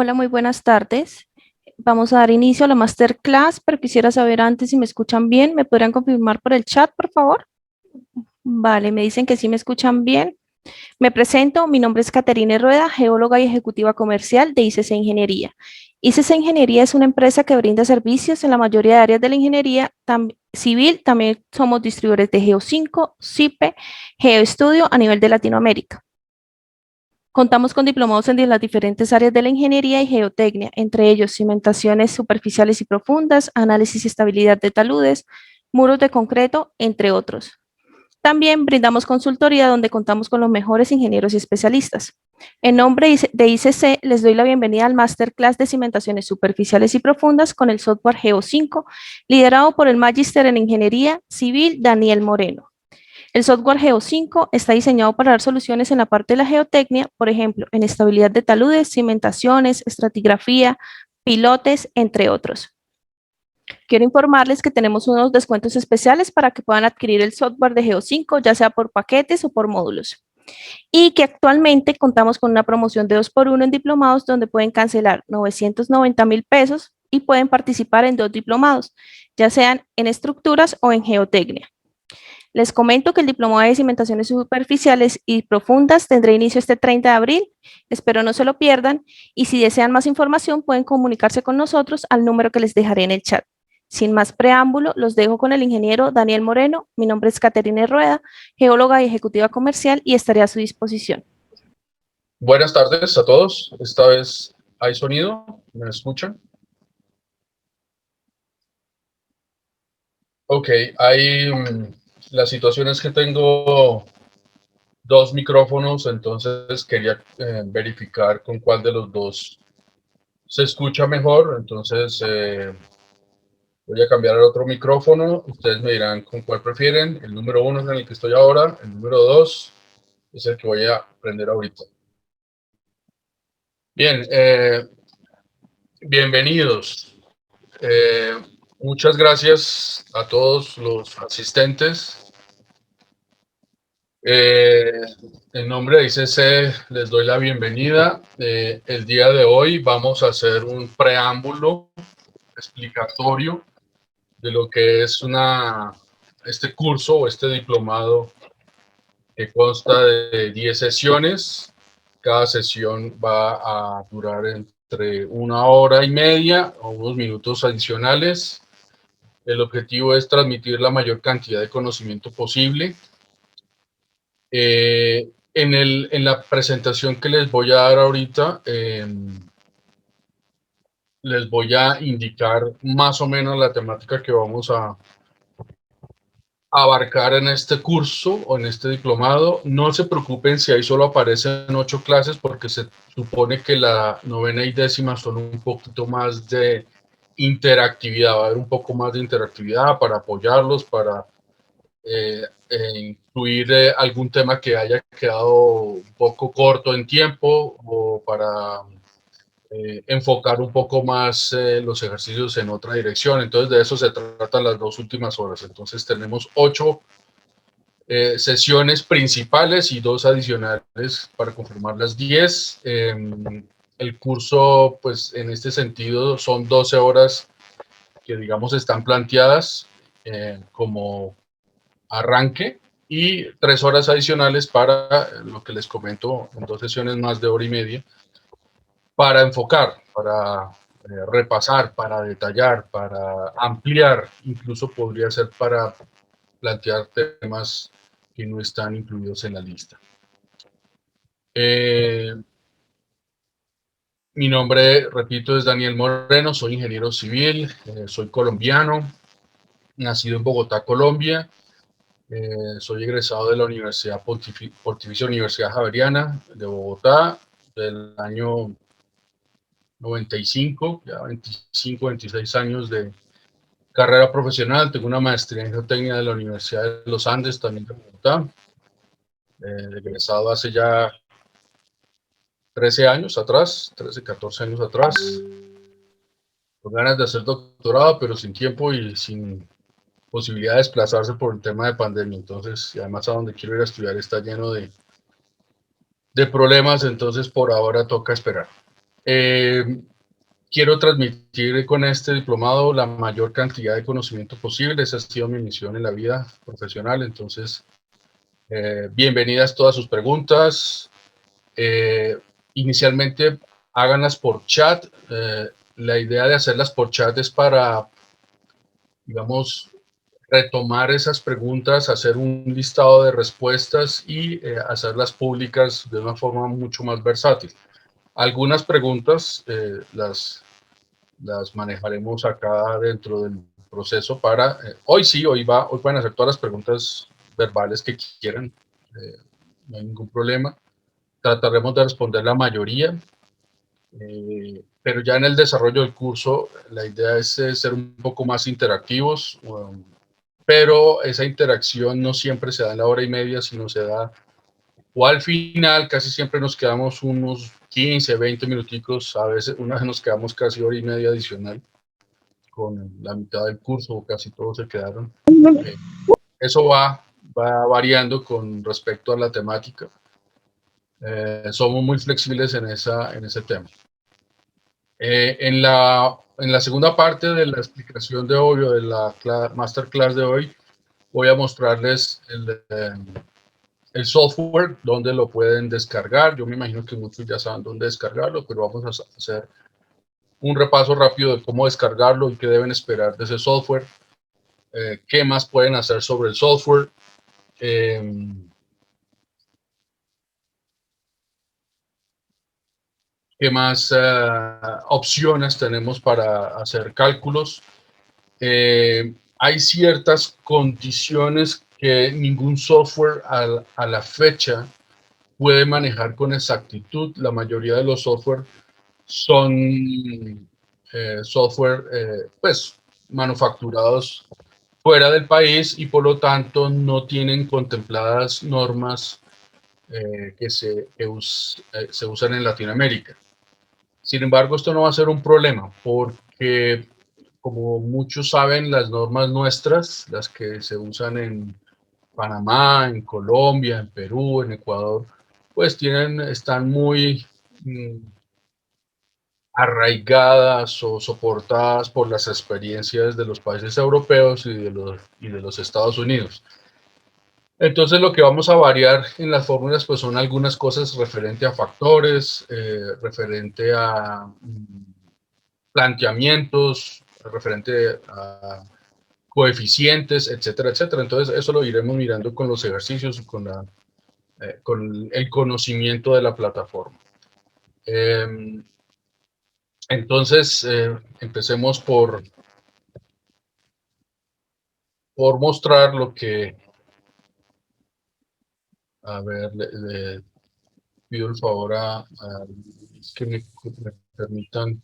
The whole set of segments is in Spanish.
Hola, muy buenas tardes. Vamos a dar inicio a la masterclass, pero quisiera saber antes si me escuchan bien. ¿Me podrían confirmar por el chat, por favor? Vale, me dicen que sí me escuchan bien. Me presento, mi nombre es Caterine Rueda, geóloga y ejecutiva comercial de ICC Ingeniería. ICC Ingeniería es una empresa que brinda servicios en la mayoría de áreas de la ingeniería civil. También somos distribuidores de Geo5, CIPE, GeoEstudio a nivel de Latinoamérica. Contamos con diplomados en las diferentes áreas de la ingeniería y geotecnia, entre ellos cimentaciones superficiales y profundas, análisis y estabilidad de taludes, muros de concreto, entre otros. También brindamos consultoría donde contamos con los mejores ingenieros y especialistas. En nombre de ICC, les doy la bienvenida al Masterclass de Cimentaciones Superficiales y Profundas con el software Geo5, liderado por el Magíster en Ingeniería Civil Daniel Moreno. El software Geo5 está diseñado para dar soluciones en la parte de la geotecnia, por ejemplo, en estabilidad de taludes, cimentaciones, estratigrafía, pilotes, entre otros. Quiero informarles que tenemos unos descuentos especiales para que puedan adquirir el software de Geo5, ya sea por paquetes o por módulos. Y que actualmente contamos con una promoción de 2 por 1 en diplomados donde pueden cancelar 990,000 pesos y pueden participar en 2 diplomados, ya sean en estructuras o en geotecnia. Les comento que el diplomado de cimentaciones superficiales y profundas tendrá inicio este 30 de abril. Espero no se lo pierdan y si desean más información pueden comunicarse con nosotros al número que les dejaré en el chat. Sin más preámbulo, los dejo con el ingeniero Daniel Moreno. Mi nombre es Caterine Rueda, geóloga y ejecutiva comercial y estaré a su disposición. Buenas tardes a todos. Esta vez hay sonido. ¿Me escuchan? Ok, la situación es que tengo dos micrófonos, entonces quería verificar con cuál de los dos se escucha mejor. Entonces voy a cambiar el otro micrófono. Ustedes me dirán con cuál prefieren. El número 1 es en el que estoy ahora. El número 2 es el que voy a prender ahorita. Bien, bienvenidos. Muchas gracias a todos los asistentes. En nombre de ICC les doy la bienvenida. El día de hoy vamos a hacer un preámbulo explicatorio de lo que es este curso o este diplomado que consta de 10 sesiones. Cada sesión va a durar entre 1 hora y media o unos minutos adicionales. El objetivo es transmitir la mayor cantidad de conocimiento posible. En la presentación que les voy a dar ahorita, les voy a indicar más o menos la temática que vamos a abarcar en este curso o en este diplomado. No se preocupen si ahí solo aparecen 8 clases porque se supone que la novena y décima son un poquito más de interactividad, va a haber un poco más de interactividad para apoyarlos, para incluir algún tema que haya quedado un poco corto en tiempo o para enfocar un poco más los ejercicios en otra dirección. Entonces de eso se tratan las 2 últimas horas. Entonces tenemos 8 sesiones principales y 2 adicionales para confirmar las 10. El curso, pues en este sentido, son 12 horas que digamos están planteadas como arranque y 3 horas adicionales para lo que les comento en 2 sesiones más de hora y media, para enfocar, para repasar, para detallar, para ampliar, incluso podría ser para plantear temas que no están incluidos en la lista. Mi nombre, repito, es Daniel Moreno, soy ingeniero civil, soy colombiano, nacido en Bogotá, Colombia. Soy egresado de la Universidad Pontificia Universidad Javeriana de Bogotá del año 95, ya 25, 26 años de carrera profesional. Tengo una maestría en geotecnia de la Universidad de los Andes, también de Bogotá. Egresado hace ya 13 años atrás, 13, 14 años atrás, con ganas de hacer doctorado, pero sin tiempo y sin posibilidad de desplazarse por el tema de pandemia. Entonces, y además a donde quiero ir a estudiar está lleno de problemas, entonces por ahora toca esperar. Quiero transmitir con este diplomado la mayor cantidad de conocimiento posible. Esa ha sido mi misión en la vida profesional. Entonces, bienvenidas todas sus preguntas. Inicialmente, háganlas por chat. La idea de hacerlas por chat es para, digamos, retomar esas preguntas, hacer un listado de respuestas y hacerlas públicas de una forma mucho más versátil. Algunas preguntas las manejaremos acá dentro del proceso para, hoy sí, hoy van a hacer todas las preguntas verbales que quieran, no hay ningún problema. Trataremos de responder la mayoría, pero ya en el desarrollo del curso la idea es ser un poco más interactivos, pero esa interacción no siempre se da en la hora y media, sino se da o al final. Casi siempre nos quedamos unos 15, 20 minuticos, a veces una vez nos quedamos casi hora y media adicional con la mitad del curso, o casi todos se quedaron. Eso va variando con respecto a la temática. Somos muy flexibles en ese tema. En la segunda parte de la explicación de hoy, o de la masterclass de hoy, voy a mostrarles el software, donde lo pueden descargar. Yo me imagino que muchos ya saben dónde descargarlo, pero vamos a hacer un repaso rápido de cómo descargarlo y qué deben esperar de ese software. ¿Qué más pueden hacer sobre el software? ¿Qué más opciones tenemos para hacer cálculos? Hay ciertas condiciones que ningún software a la fecha puede manejar con exactitud. La mayoría de los software son software pues manufacturados fuera del país, y por lo tanto no tienen contempladas normas que se usan en Latinoamérica. Sin embargo, esto no va a ser un problema, porque como muchos saben, las normas nuestras, las que se usan en Panamá, en Colombia, en Perú, en Ecuador, pues están muy arraigadas o soportadas por las experiencias de los países europeos y de los Estados Unidos. Entonces, lo que vamos a variar en las fórmulas pues son algunas cosas referente a factores, referente a planteamientos, referente a coeficientes, etcétera, etcétera. Entonces, eso lo iremos mirando con los ejercicios y con el conocimiento de la plataforma. Entonces, empecemos por mostrar lo que, a ver, le pido el favor a que me permitan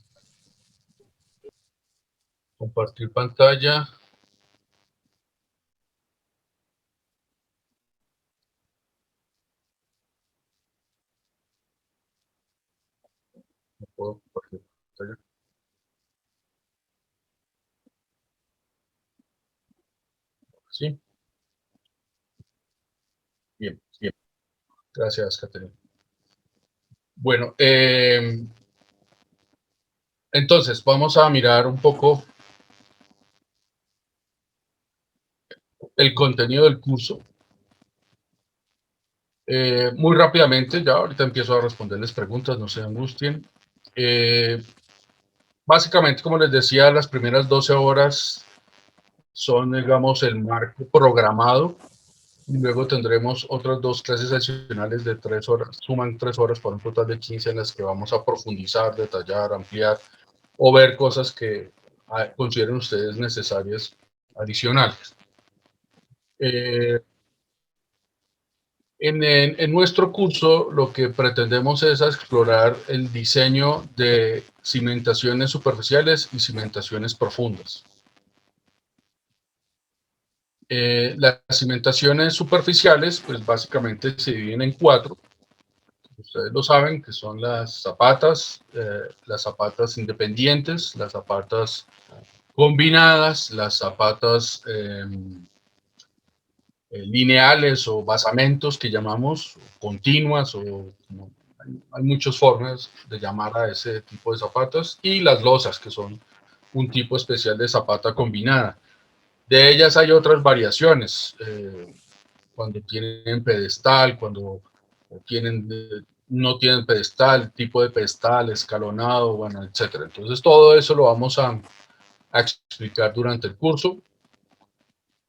compartir pantalla. No puedo compartir pantalla. Sí, bien, bien. Gracias, Caterina. Bueno, entonces vamos a mirar un poco el contenido del curso. Muy rápidamente, ya ahorita empiezo a responderles preguntas, no se angustien. Básicamente, como les decía, las primeras 12 horas son, digamos, el marco programado, y luego tendremos otras 2 clases adicionales de 3 horas, suman 3 horas para un total de 15, en las que vamos a profundizar, detallar, ampliar o ver cosas que consideren ustedes necesarias adicionales. En nuestro curso lo que pretendemos es explorar el diseño de cimentaciones superficiales y cimentaciones profundas. Las cimentaciones superficiales, pues básicamente se dividen en 4. Ustedes lo saben, que son las zapatas independientes, las zapatas combinadas, las zapatas lineales o basamentos que llamamos, continuas, o como hay muchas formas de llamar a ese tipo de zapatas, y las losas, que son un tipo especial de zapata combinada. De ellas hay otras variaciones, cuando tienen pedestal, cuando tienen, no tienen pedestal, tipo de pedestal, escalonado, bueno, etcétera. Entonces todo eso lo vamos a explicar durante el curso.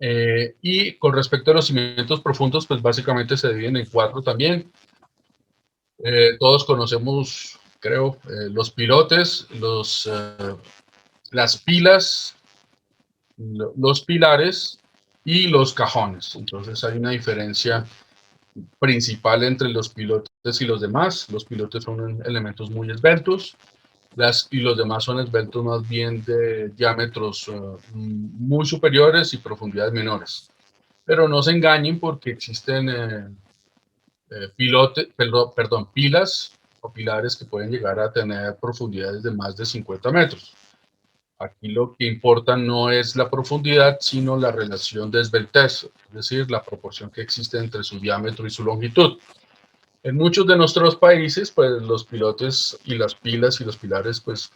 Y con respecto a los cimientos profundos, pues básicamente se dividen en cuatro también. Todos conocemos, creo, los pilotes, las pilas, los pilares y los cajones. Entonces hay una diferencia principal entre los pilotes y los demás. Los pilotes son elementos muy esbeltos, y los demás son esbeltos más bien de diámetros muy superiores y profundidades menores. Pero no se engañen, porque existen pilas o pilares que pueden llegar a tener profundidades de más de 50 metros. Aquí lo que importa no es la profundidad, sino la relación de esbeltez, es decir, la proporción que existe entre su diámetro y su longitud. En muchos de nuestros países, pues los pilotes y las pilas y los pilares, pues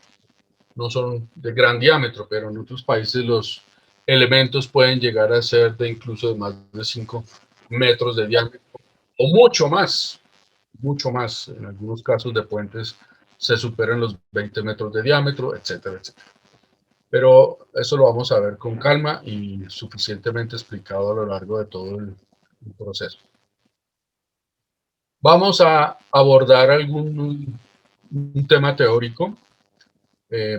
no son de gran diámetro, pero en otros países los elementos pueden llegar a ser de incluso de más de 5 metros de diámetro, o mucho más. En algunos casos de puentes se superan los 20 metros de diámetro, etcétera, etcétera. Pero eso lo vamos a ver con calma y suficientemente explicado a lo largo de todo el proceso. Vamos a abordar un tema teórico.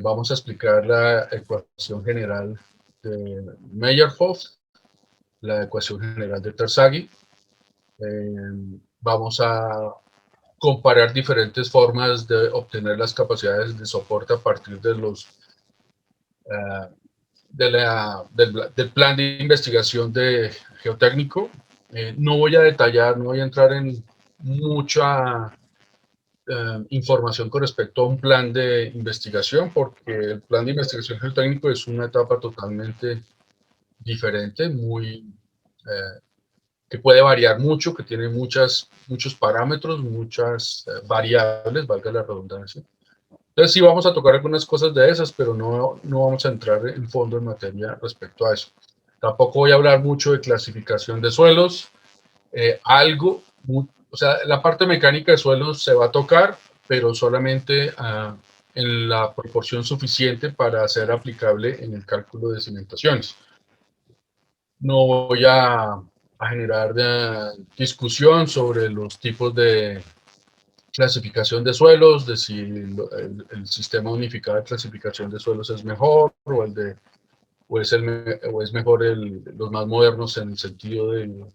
Vamos a explicar la ecuación general de Meyerhof, la ecuación general de Terzaghi. Vamos a comparar diferentes formas de obtener las capacidades de soporte a partir de del plan de investigación de geotécnico. No voy a detallar, no voy a entrar en mucha información con respecto a un plan de investigación, porque el plan de investigación geotécnico es una etapa totalmente diferente, que puede variar mucho, que tiene muchos parámetros, muchas variables, valga la redundancia. Entonces sí vamos a tocar algunas cosas de esas, pero no vamos a entrar en fondo en materia respecto a eso. Tampoco voy a hablar mucho de clasificación de suelos, o sea, la parte mecánica de suelos se va a tocar, pero solamente en la proporción suficiente para ser aplicable en el cálculo de cimentaciones. No voy a generar discusión sobre los tipos de clasificación de suelos, de si el sistema unificado de clasificación de suelos es mejor, o es mejor los más modernos, en el sentido del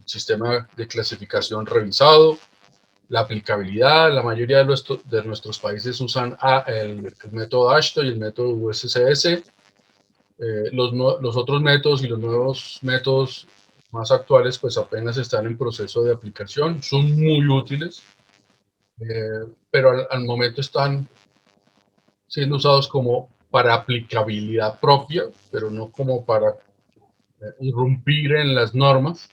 sistema de clasificación revisado, la aplicabilidad. La mayoría de nuestros países usan el método AASHTO y el método USCS. Los otros métodos y los nuevos métodos más actuales, pues apenas están en proceso de aplicación, son muy útiles, pero al momento están siendo usados como para aplicabilidad propia, pero no como para irrumpir en las normas.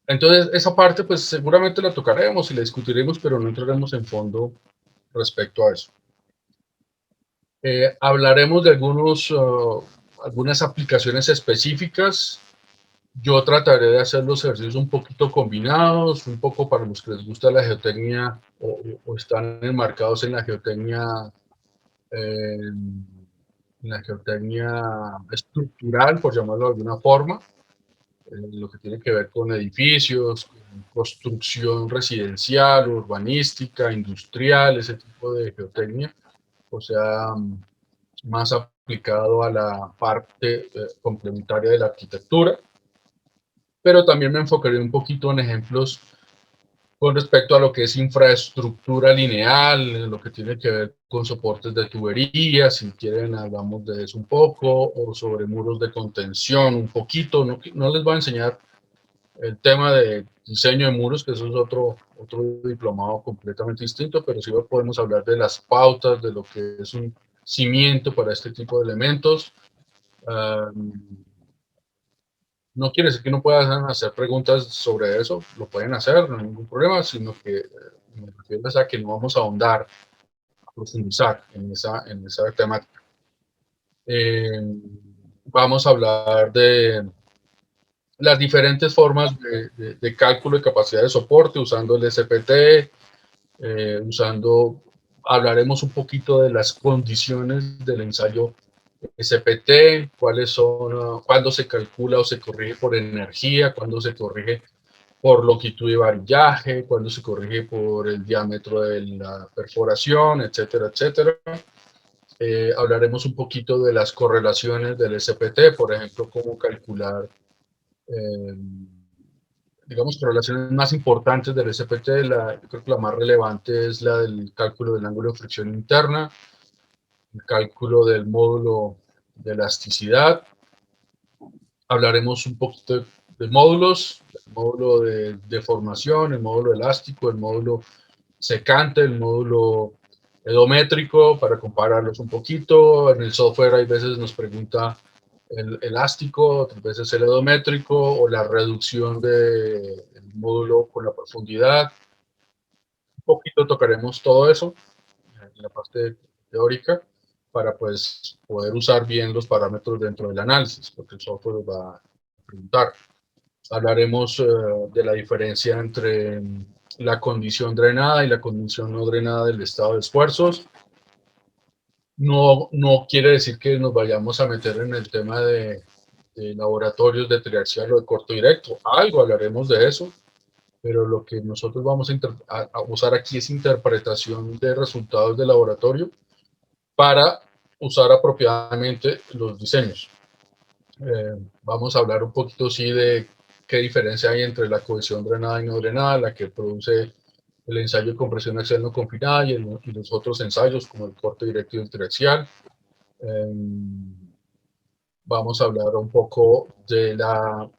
Entonces, esa parte pues seguramente la tocaremos y la discutiremos, pero no entraremos en fondo respecto a eso. Hablaremos de algunas aplicaciones específicas. Yo trataré de hacer los ejercicios un poquito combinados, un poco para los que les gusta la geotecnia o están enmarcados en la geotecnia estructural, por llamarlo de alguna forma, lo que tiene que ver con edificios, con construcción residencial, urbanística, industrial, ese tipo de geotecnia, o sea, más aplicado a la parte complementaria de la arquitectura. Pero también me enfocaré un poquito en ejemplos con respecto a lo que es infraestructura lineal, lo que tiene que ver con soportes de tuberías, si quieren hablamos de eso un poco, o sobre muros de contención un poquito. No les voy a enseñar el tema de diseño de muros, que eso es otro diplomado completamente distinto, pero sí podemos hablar de las pautas, de lo que es un cimiento para este tipo de elementos. No quiere decir que no puedan hacer preguntas sobre eso, lo pueden hacer, no hay ningún problema, sino que me refiero a que no vamos a ahondar, a profundizar en esa temática. Vamos a hablar de las diferentes formas de cálculo de capacidad de soporte usando el SPT, hablaremos un poquito de las condiciones del ensayo SPT, cuáles son, cuándo se calcula o se corrige por energía, cuándo se corrige por longitud de varillaje, cuándo se corrige por el diámetro de la perforación, etcétera, etcétera. Hablaremos un poquito de las correlaciones del SPT, por ejemplo, cómo calcular, digamos, correlaciones más importantes del SPT. Yo creo que la más relevante es la del cálculo del ángulo de fricción interna, el cálculo del módulo de elasticidad. Hablaremos un poquito de módulos, el módulo de deformación, el módulo elástico, el módulo secante, el módulo edométrico, para compararlos un poquito. En el software hay veces nos pregunta el elástico, otras veces el edométrico, o la reducción del módulo con la profundidad. Un poquito tocaremos todo eso en la parte teórica para pues poder usar bien los parámetros dentro del análisis, porque el software va a preguntar. Hablaremos de la diferencia entre la condición drenada y la condición no drenada del estado de esfuerzos. No quiere decir que nos vayamos a meter en el tema de laboratorios de triaxial o de corto directo. Algo hablaremos de eso, pero lo que nosotros vamos a usar aquí es interpretación de resultados de laboratorio para usar apropiadamente los diseños. Vamos a hablar un poquito, sí, de qué diferencia hay entre la cohesión drenada y no drenada, la que produce el ensayo de compresión axial no confinada y los otros ensayos como el corte directo y el triaxial. Vamos a hablar un poco de la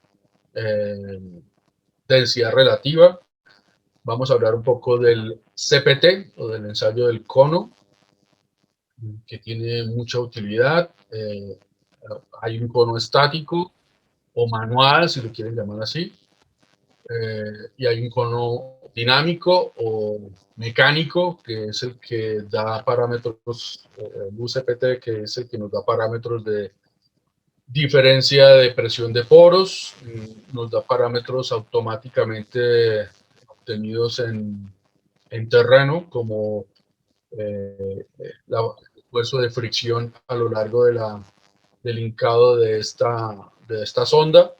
densidad relativa. Vamos a hablar un poco del CPT o del ensayo del cono, que tiene mucha utilidad. Hay un cono estático o manual, si lo quieren llamar así, y hay un cono dinámico o mecánico, que es el que da parámetros, el UCPT, que es el que nos da parámetros de diferencia de presión de poros, nos da parámetros automáticamente obtenidos en terreno, como el esfuerzo de fricción a lo largo del hincado de esta sonda.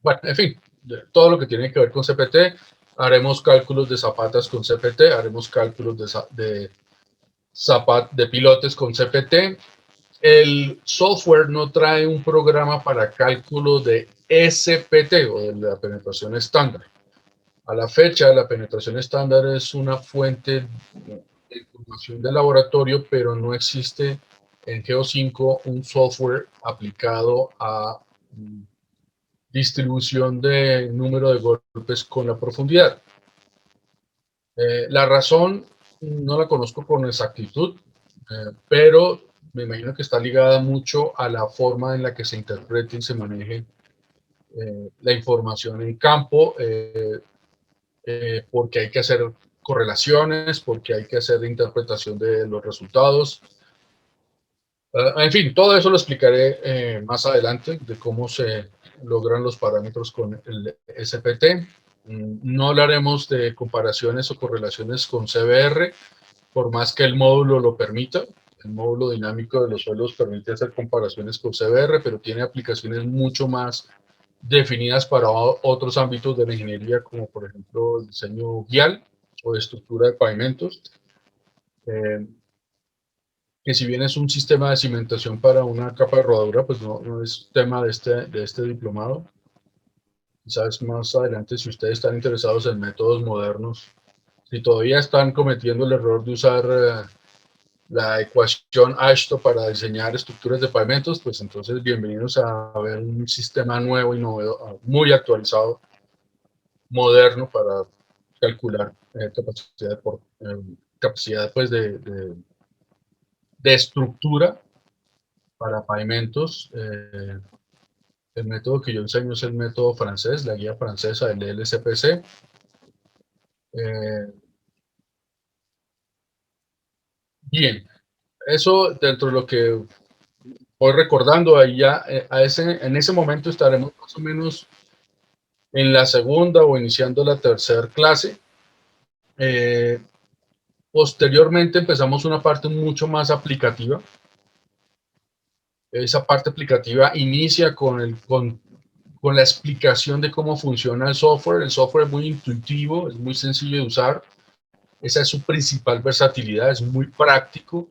Bueno, en fin, todo lo que tiene que ver con CPT. Haremos cálculos de zapatas con CPT, haremos cálculos de pilotes con CPT. El software no trae un programa para cálculo de SPT o de la penetración estándar. A la fecha, la penetración estándar es una fuente de información de laboratorio, pero no existe en Geo5 un software aplicado a distribución de número de golpes con la profundidad. La razón no la conozco con exactitud, pero me imagino que está ligada mucho a la forma en la que se interprete y se maneje la información en campo, porque hay que hacer correlaciones, porque hay que hacer interpretación de los resultados. En fin, todo eso lo explicaré más adelante, de cómo se logran los parámetros con el SPT. No hablaremos de comparaciones o correlaciones con CBR, por más que el módulo lo permita. El módulo dinámico de los suelos permite hacer comparaciones con CBR, pero tiene aplicaciones mucho más definidas para otros ámbitos de la ingeniería, como por ejemplo el diseño vial o de estructura de pavimentos. Que si bien es un sistema de cimentación para una capa de rodadura, pues no es tema de este diplomado. Quizás más adelante, si ustedes están interesados en métodos modernos, si todavía están cometiendo el error de usar la ecuación ASHTO para diseñar estructuras de pavimentos, pues entonces bienvenidos a ver un sistema nuevo y novedoso, muy actualizado, moderno para calcular capacidad pues, de estructura para pavimentos. El método que yo enseño es el método francés, la guía francesa del LSPC. Bien, eso dentro de lo que voy recordando, ahí ya en ese momento estaremos más o menos en la segunda o iniciando la tercera clase. Eh, Posteriormente empezamos una parte mucho más aplicativa. Esa parte aplicativa inicia con la explicación de cómo funciona el software. El software es muy intuitivo, es muy sencillo de usar. Esa es su principal versatilidad, es muy práctico.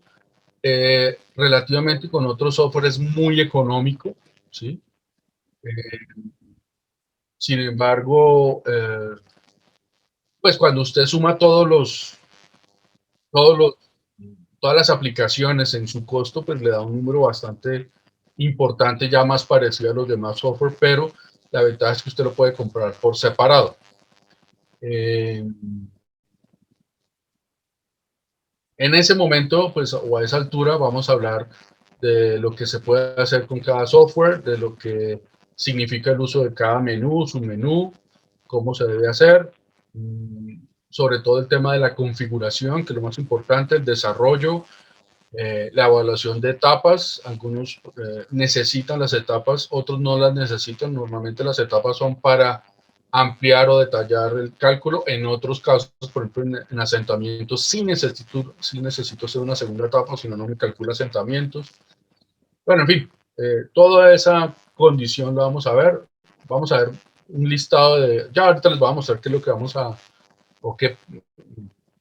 Relativamente con otros software es muy económico, ¿sí? Sin embargo, pues cuando usted suma todos los, todas las aplicaciones en su costo, pues le da un número bastante importante, ya más parecido a los demás software, pero la ventaja es que usted lo puede comprar por separado. En ese momento, pues, o a esa altura, vamos a hablar de lo que se puede hacer con cada software, de lo que significa el uso de cada menú, su menú, cómo se debe hacer, sobre todo el tema de la configuración, que es lo más importante, el desarrollo, la evaluación de etapas. Algunos necesitan las etapas, otros no las necesitan. Normalmente las etapas son para ampliar o detallar el cálculo. En otros casos, por ejemplo, en asentamientos, sí necesito hacer una segunda etapa, si no, no me calcula asentamientos. Bueno, en fin, toda esa condición la vamos a ver. Vamos a ver un listado de, ya ahorita les voy a mostrar qué es lo que vamos a, o qué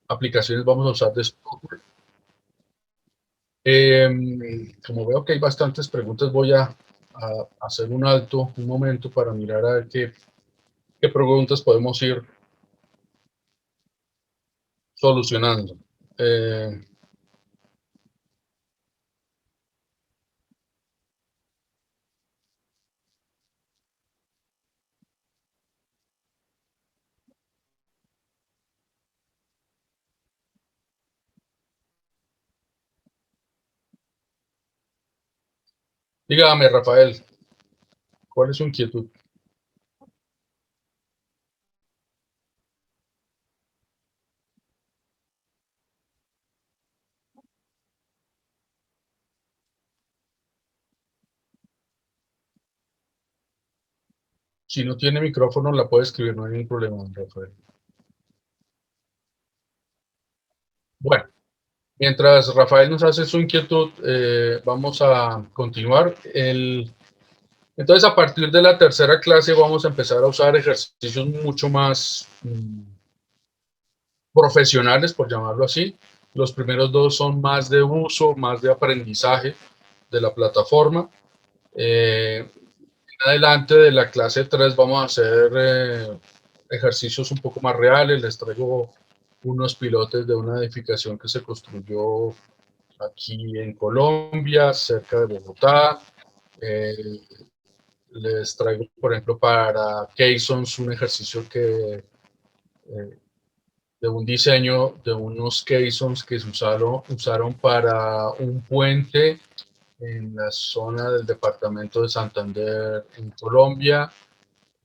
aplicaciones vamos a usar de software. Como veo que hay bastantes preguntas, voy a hacer un alto, un momento para mirar a ver qué preguntas podemos ir solucionando. Dígame, Rafael, ¿cuál es su inquietud? Si no tiene micrófono, la puede escribir, no hay ningún problema, Rafael. Bueno, mientras Rafael nos hace su inquietud, vamos a continuar. Entonces, a partir de la tercera clase vamos a empezar a usar ejercicios mucho más profesionales, por llamarlo así. Los primeros dos son más de uso, más de aprendizaje de la plataforma. En adelante de la clase 3 vamos a hacer ejercicios un poco más reales. Les traigo unos pilotes de una edificación que se construyó aquí en Colombia, cerca de Bogotá. Eh, Les traigo, por ejemplo, para Caissons un ejercicio de un diseño de unos caissons que se usaron para un puente en la zona del departamento de Santander en Colombia,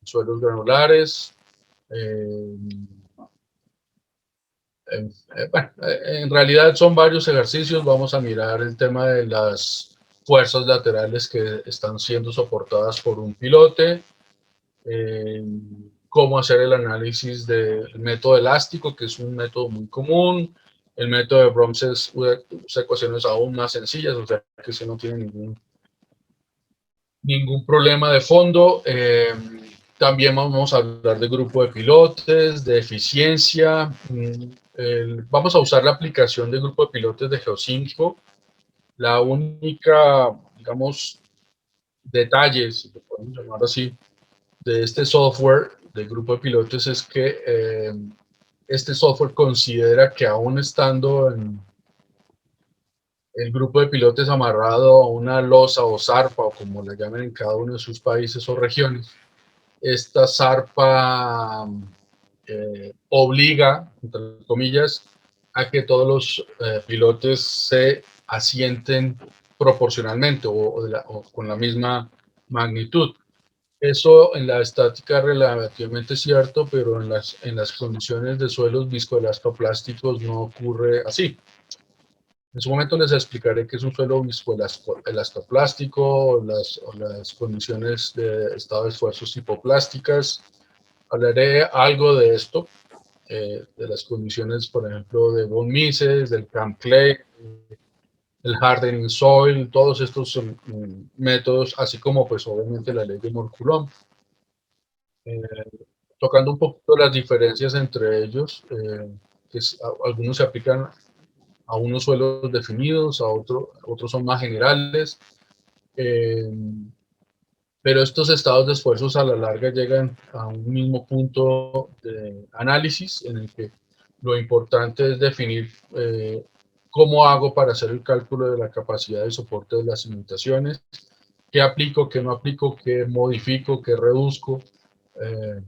suelos granulares. Eh, bueno, en realidad son varios ejercicios. Vamos a mirar el tema de las fuerzas laterales que están siendo soportadas por un pilote. Cómo hacer el análisis del método elástico, que es un método muy común. El método de Bromses usa ecuaciones aún más sencillas, o sea que se no tiene ningún problema de fondo. También vamos a hablar de grupo de pilotes, de eficiencia. Vamos a usar la aplicación de grupo de pilotes de Geocinco. La única, digamos, detalle, si lo podemos llamar así, de este software de grupo de pilotos es que este software considera que aún estando en el grupo de pilotos amarrado a una losa o zarpa, o como le llamen en cada uno de sus países o regiones, esta zarpa obliga, entre comillas, a que todos los pilotos se asienten proporcionalmente o con la misma magnitud. Eso en la estática es relativamente cierto, pero en las condiciones de suelos viscoelastoplásticos no ocurre así. En su momento les explicaré qué es un suelo viscoelastoplástico o las condiciones de estado de esfuerzos hipoplásticas. Hablaré algo de esto, de las condiciones, por ejemplo, de von Mises, del Camp Clay, el hardening soil, todos estos métodos, así como pues obviamente la ley de Moore-Coulomb. Tocando un poquito las diferencias entre ellos, algunos se aplican a unos suelos definidos, otros son más generales, eh, pero estos estados de esfuerzos a la larga llegan a un mismo punto de análisis en el que lo importante es definir cómo hago para hacer el cálculo de la capacidad de soporte de las cimentaciones, qué aplico, qué no aplico, qué modifico, qué reduzco, eh,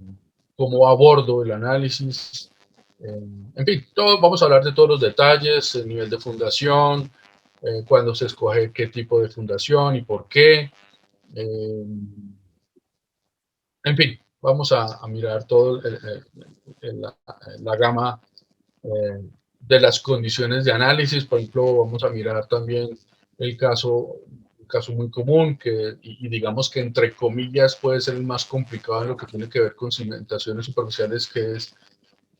cómo abordo el análisis. En fin, vamos a hablar de todos los detalles, el nivel de fundación, cuándo se escoge qué tipo de fundación y por qué. En fin, vamos a mirar todo la gama de las condiciones de análisis. Por ejemplo, vamos a mirar también el caso muy común, y digamos que entre comillas puede ser el más complicado en lo que tiene que ver con cimentaciones superficiales, que es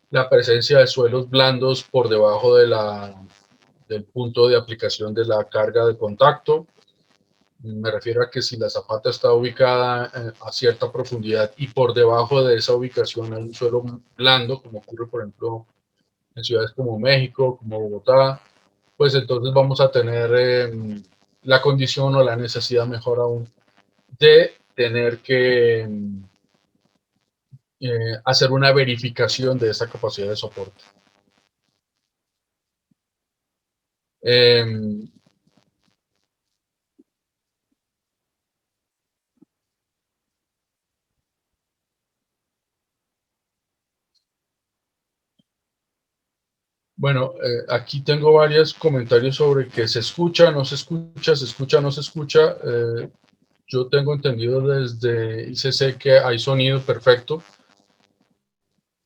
la presencia de suelos blandos por debajo del punto de aplicación de la carga de contacto. Me refiero a que si la zapata está ubicada a cierta profundidad y por debajo de esa ubicación hay un suelo blando, como ocurre por ejemplo en ciudades como México, como Bogotá, pues entonces vamos a tener la condición o la necesidad, mejor aún, de tener que hacer una verificación de esa capacidad de soporte. Bueno, aquí tengo varios comentarios sobre que se escucha, no se escucha, se escucha, no se escucha. Yo tengo entendido desde ICC que hay sonido perfecto.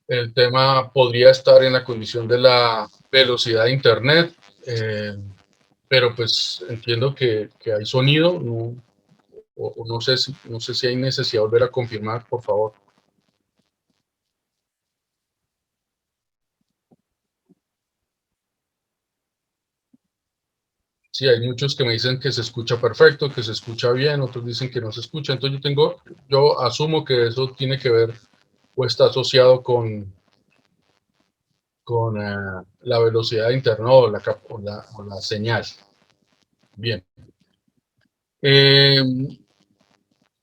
El tema podría estar en la condición de la velocidad de internet, pero pues entiendo que hay sonido, o no sé si hay necesidad de volver a confirmar, por favor. Sí, hay muchos que me dicen que se escucha perfecto, que se escucha bien, otros dicen que no se escucha. Entonces yo asumo que eso tiene que ver o está asociado con la velocidad de internet o la señal. Bien.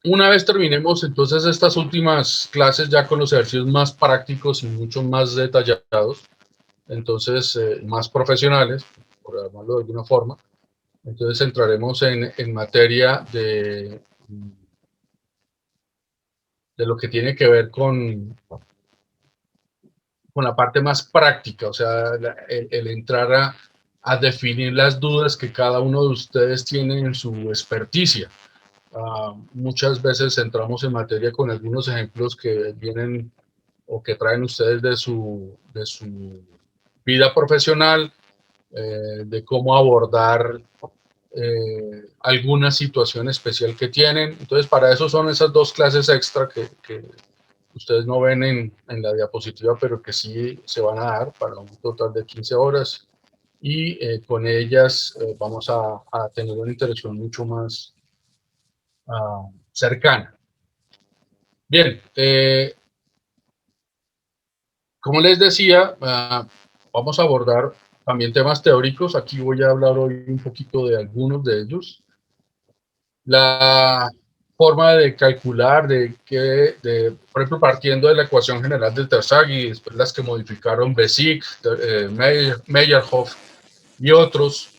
Una vez terminemos entonces estas últimas clases ya con los ejercicios más prácticos y mucho más detallados, entonces más profesionales, por llamarlo de alguna forma, entonces entraremos en materia de lo que tiene que ver con la parte más práctica, o sea, el entrar a definir las dudas que cada uno de ustedes tiene en su experticia. Muchas veces entramos en materia con algunos ejemplos que vienen o que traen ustedes de su vida profesional, de cómo abordar alguna situación especial que tienen. Entonces, para eso son esas dos clases extra que ustedes no ven en la diapositiva, pero que sí se van a dar para un total de 15 horas. Y con ellas vamos a tener una interacción mucho más cercana. Bien, como les decía, vamos a abordar también temas teóricos. Aquí voy a hablar hoy un poquito de algunos de ellos. La forma de calcular, por ejemplo, partiendo de la ecuación general de Terzaghi, después las que modificaron Bézic, Meyerhoff y otros,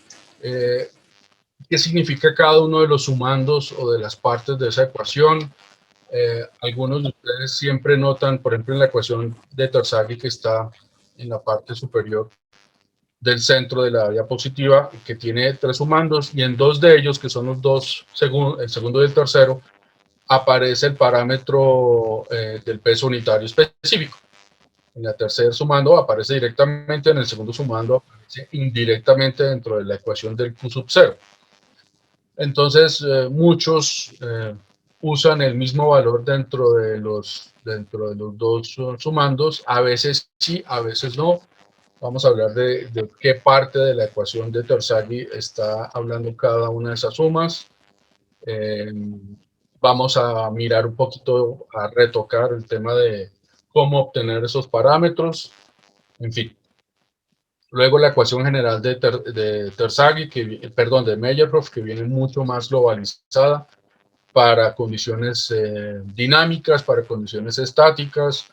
qué significa cada uno de los sumandos o de las partes de esa ecuación. Algunos de ustedes siempre notan, por ejemplo, en la ecuación de Terzaghi que está en la parte superior, del centro de la diapositiva, que tiene 3 sumandos, y en 2 de ellos, que son los dos, el segundo y el tercero, aparece el parámetro del peso unitario específico. En el tercer sumando aparece directamente, en el segundo sumando aparece indirectamente dentro de la ecuación del Q sub 0. Entonces, muchos usan el mismo valor dentro de los dos sumandos, a veces sí, a veces no. Vamos a hablar de qué parte de la ecuación de Terzaghi está hablando cada una de esas sumas. Vamos a mirar un poquito, a retocar el tema de cómo obtener esos parámetros, en fin. Luego la ecuación general de Terzaghi, de Meyerhof, que viene mucho más globalizada para condiciones dinámicas, para condiciones estáticas,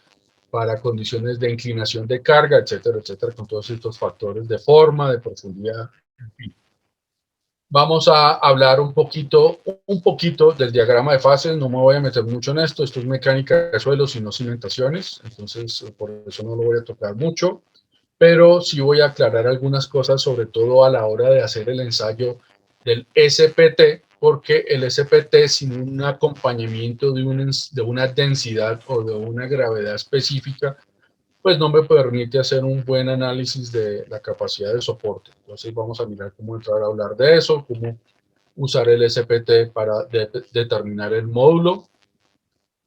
para condiciones de inclinación de carga, etcétera, etcétera, con todos estos factores de forma, de profundidad, en fin. Vamos a hablar un poquito del diagrama de fases. No me voy a meter mucho en esto. Esto es mecánica de suelos y no cimentaciones. Entonces, por eso no lo voy a tocar mucho. Pero sí voy a aclarar algunas cosas, sobre todo a la hora de hacer el ensayo del SPT, porque el SPT sin un acompañamiento de una densidad o de una gravedad específica, pues no me permite hacer un buen análisis de la capacidad de soporte. Entonces vamos a mirar cómo entrar a hablar de eso, cómo usar el SPT para determinar el módulo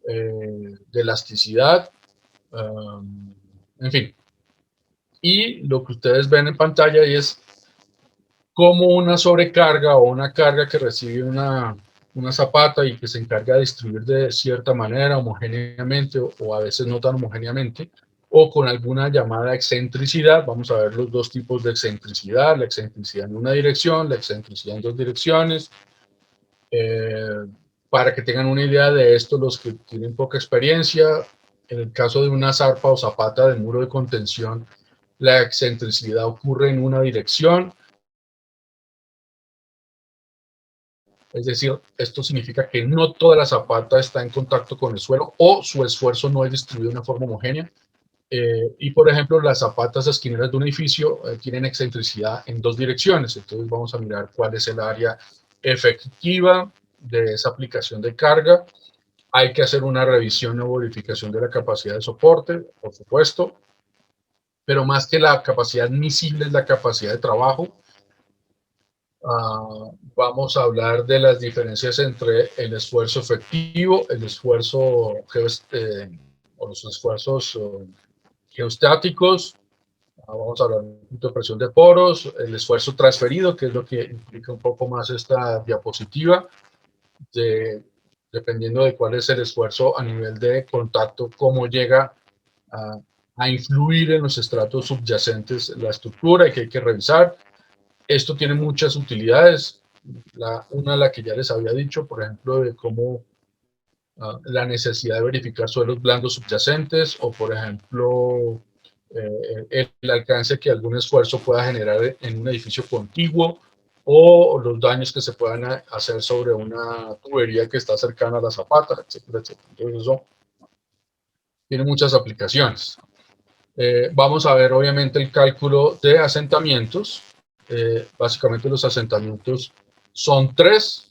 de elasticidad, en fin. Y lo que ustedes ven en pantalla es cómo una sobrecarga o una carga que recibe una zapata y que se encarga de distribuir de cierta manera, homogéneamente o a veces no tan homogéneamente, o con alguna llamada excentricidad. Vamos a ver los dos tipos de excentricidad, la excentricidad en una dirección, la excentricidad en dos direcciones. Para que tengan una idea de esto, los que tienen poca experiencia, en el caso de una zarpa o zapata de muro de contención, la excentricidad ocurre en una dirección. Es decir, esto significa que no toda la zapata está en contacto con el suelo o su esfuerzo no es distribuido de una forma homogénea. Y por ejemplo, las zapatas esquineras de un edificio tienen excentricidad en dos direcciones. Entonces vamos a mirar cuál es el área efectiva de esa aplicación de carga. Hay que hacer una revisión o verificación de la capacidad de soporte, por supuesto, pero más que la capacidad admisible es la capacidad de trabajo. Vamos a hablar de las diferencias entre el esfuerzo efectivo, el esfuerzo o los esfuerzos geostáticos. Vamos a hablar de presión de poros, el esfuerzo transferido, que es lo que implica un poco más esta diapositiva, dependiendo de cuál es el esfuerzo a nivel de contacto, cómo llega a, a influir en los estratos subyacentes la estructura y que hay que revisar. Esto tiene muchas utilidades. Una, la que ya les había dicho, por ejemplo, de cómo la necesidad de verificar suelos blandos subyacentes o, por ejemplo, el alcance que algún esfuerzo pueda generar en un edificio contiguo o los daños que se puedan hacer sobre una tubería que está cercana a la zapata, etcétera, etcétera. Entonces eso tiene muchas aplicaciones. Vamos a ver obviamente el cálculo de asentamientos. Básicamente los asentamientos son tres.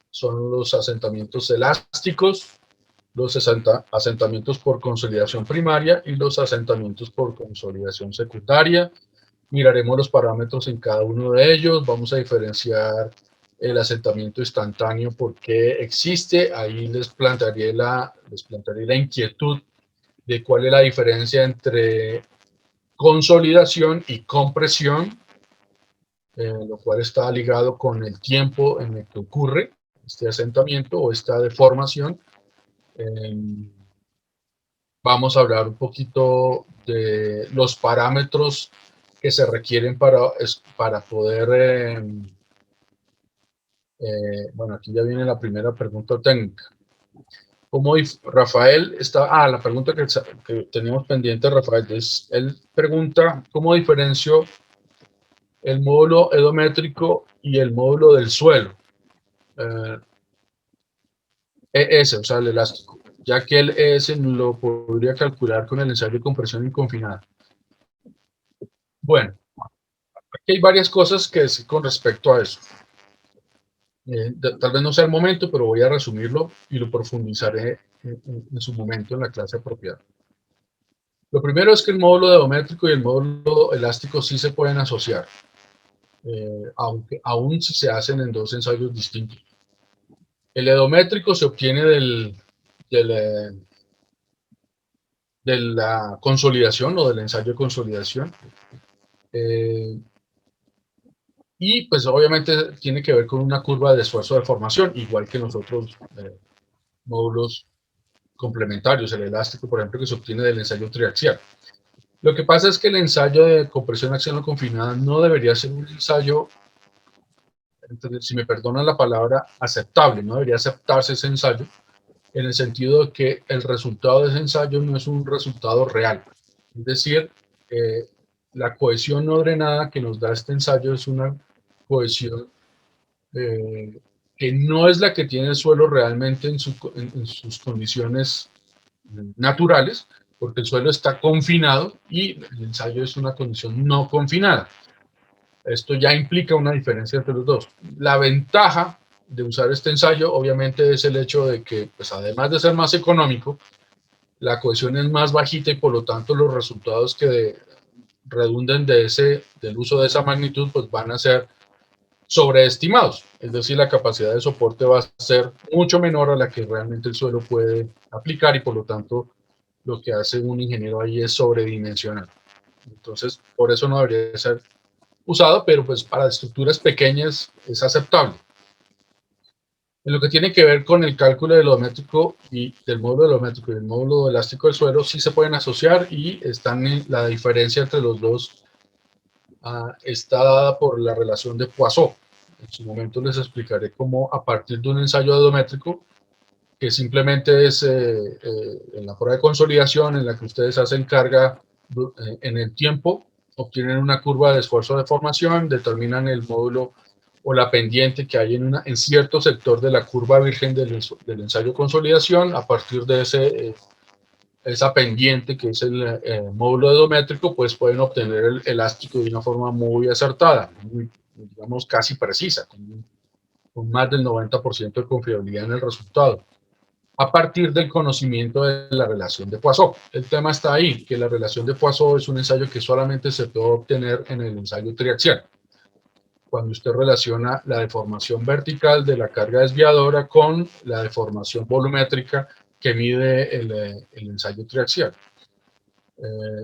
Son los asentamientos elásticos, los asentamientos por consolidación primaria y los asentamientos por consolidación secundaria. Miraremos los parámetros en cada uno de ellos. Vamos a diferenciar el asentamiento instantáneo porque existe. Ahí les plantearé la inquietud de cuál es la diferencia entre consolidación y compresión, lo cual está ligado con el tiempo en el que ocurre este asentamiento o esta deformación. Vamos a hablar un poquito de los parámetros que se requieren para poder, bueno, aquí ya viene la primera pregunta técnica. Rafael está, la pregunta que teníamos pendiente, Rafael, él pregunta, ¿cómo diferencio el módulo edométrico y el módulo del suelo? ES, o sea, el elástico, ya que el ES lo podría calcular con el ensayo de compresión inconfinada. Bueno, aquí hay varias cosas que decir con respecto a eso. Tal vez no sea el momento, pero voy a resumirlo y lo profundizaré en su momento en la clase apropiada. Lo primero es que el módulo deométrico y el módulo elástico sí se pueden asociar, aunque aún si se hacen en dos ensayos distintos. El edométrico se obtiene de la consolidación o del ensayo de consolidación. Y pues obviamente tiene que ver con una curva de esfuerzo de formación, igual que en los otros módulos complementarios, el elástico, por ejemplo, que se obtiene del ensayo triaxial. Lo que pasa es que el ensayo de compresión axial no confinada no debería ser un ensayo, si me perdonan la palabra, aceptable, no debería aceptarse ese ensayo, en el sentido de que el resultado de ese ensayo no es un resultado real. Es decir, eh, la cohesión no drenada que nos da este ensayo es una cohesión que no es la que tiene el suelo realmente en sus condiciones naturales, porque el suelo está confinado y el ensayo es una condición no confinada. Esto ya implica una diferencia entre los dos. La ventaja de usar este ensayo, obviamente, es el hecho de que, pues, además de ser más económico, la cohesión es más bajita y por lo tanto los resultados que redunden del uso de esa magnitud, pues van a ser sobreestimados. Es decir, la capacidad de soporte va a ser mucho menor a la que realmente el suelo puede aplicar y por lo tanto lo que hace un ingeniero ahí es sobredimensionar. Entonces, por eso no debería ser usado, pero pues para estructuras pequeñas es aceptable. En lo que tiene que ver con el cálculo del odométrico y del módulo velométrico y el módulo elástico del suelo, sí se pueden asociar y están en la diferencia entre los dos está dada por la relación de Poisson. En su momento les explicaré cómo a partir de un ensayo odométrico, que simplemente es en la prueba de consolidación en la que ustedes hacen carga en el tiempo, obtienen una curva de esfuerzo de formación, determinan el módulo o la pendiente que hay en cierto sector de la curva virgen del ensayo de consolidación. A partir de esa pendiente que es el módulo edométrico, pues pueden obtener el elástico de una forma muy acertada, muy, digamos, casi precisa, con más del 90% de confiabilidad en el resultado, a partir del conocimiento de la relación de Poisson. El tema está ahí, que la relación de Poisson es un ensayo que solamente se puede obtener en el ensayo triaxial. Cuando usted relaciona la deformación vertical de la carga desviadora con la deformación volumétrica que mide el ensayo triaxial.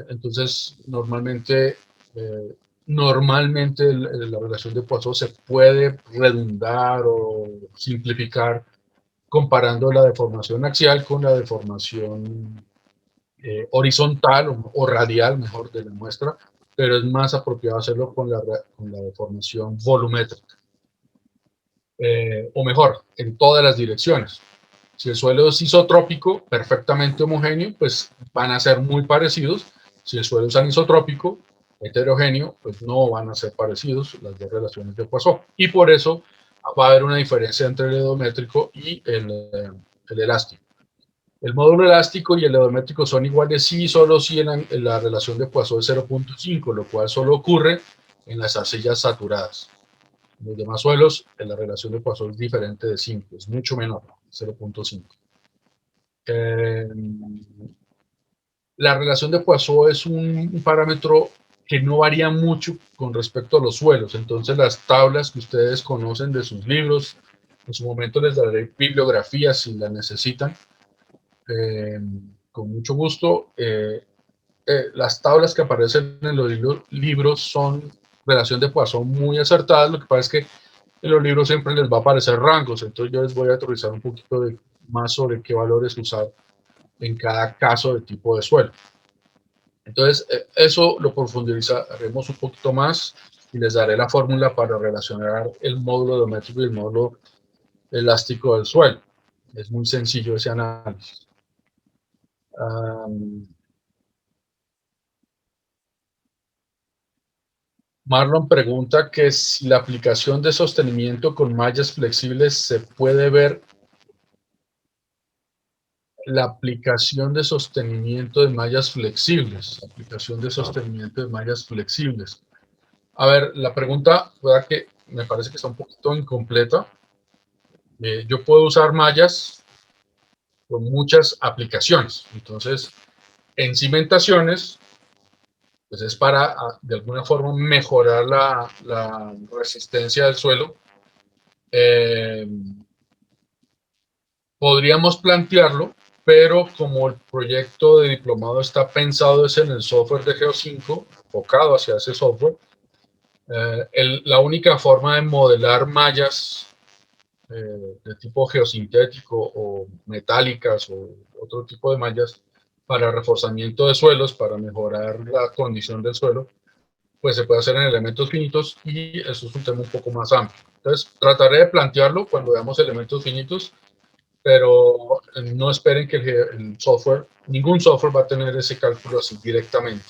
Entonces, normalmente la relación de Poisson se puede redundar o simplificar comparando la deformación axial con la deformación horizontal o radial, mejor, de la muestra, pero es más apropiado hacerlo con la deformación volumétrica. O mejor, en todas las direcciones. Si el suelo es isotrópico, perfectamente homogéneo, pues van a ser muy parecidos. Si el suelo es anisotrópico, heterogéneo, pues no van a ser parecidos las dos relaciones de Poisson. Y por eso va a haber una diferencia entre el edométrico y el elástico. El módulo elástico y el edométrico son iguales sí, solo si en la relación de Poisson es 0.5, lo cual solo ocurre en las arcillas saturadas. En los demás suelos, la relación de Poisson es diferente de 5, es mucho menor, 0.5. La relación de Poisson es un parámetro que no varía mucho con respecto a los suelos. Entonces, las tablas que ustedes conocen de sus libros, en su momento les daré bibliografía si la necesitan, con mucho gusto. Las tablas que aparecen en los libros son relación de Poisson muy acertadas. Lo que pasa es que en los libros siempre les va a aparecer rangos, entonces yo les voy a aterrizar un poquito más sobre qué valores usar en cada caso de tipo de suelo. Entonces, eso lo profundizaremos un poquito más y les daré la fórmula para relacionar el módulo edométrico y el módulo elástico del suelo. Es muy sencillo ese análisis. Marlon pregunta que si la aplicación de sostenimiento con mallas flexibles se puede ver la aplicación de sostenimiento de mallas flexibles. Aplicación de sostenimiento de mallas flexibles. A ver, la pregunta, ¿verdad? Que me parece que está un poquito incompleta. Yo puedo usar mallas con muchas aplicaciones. Entonces, en cimentaciones, pues es para, de alguna forma, mejorar la resistencia del suelo. Podríamos plantearlo, pero como el proyecto de diplomado está pensado es en el software de Geo5, enfocado hacia ese software, la única forma de modelar mallas de tipo geosintético o metálicas o otro tipo de mallas para reforzamiento de suelos, para mejorar la condición del suelo, pues se puede hacer en elementos finitos y eso es un tema un poco más amplio. Entonces, trataré de plantearlo cuando veamos elementos finitos, pero no esperen que el software, ningún software va a tener ese cálculo así directamente.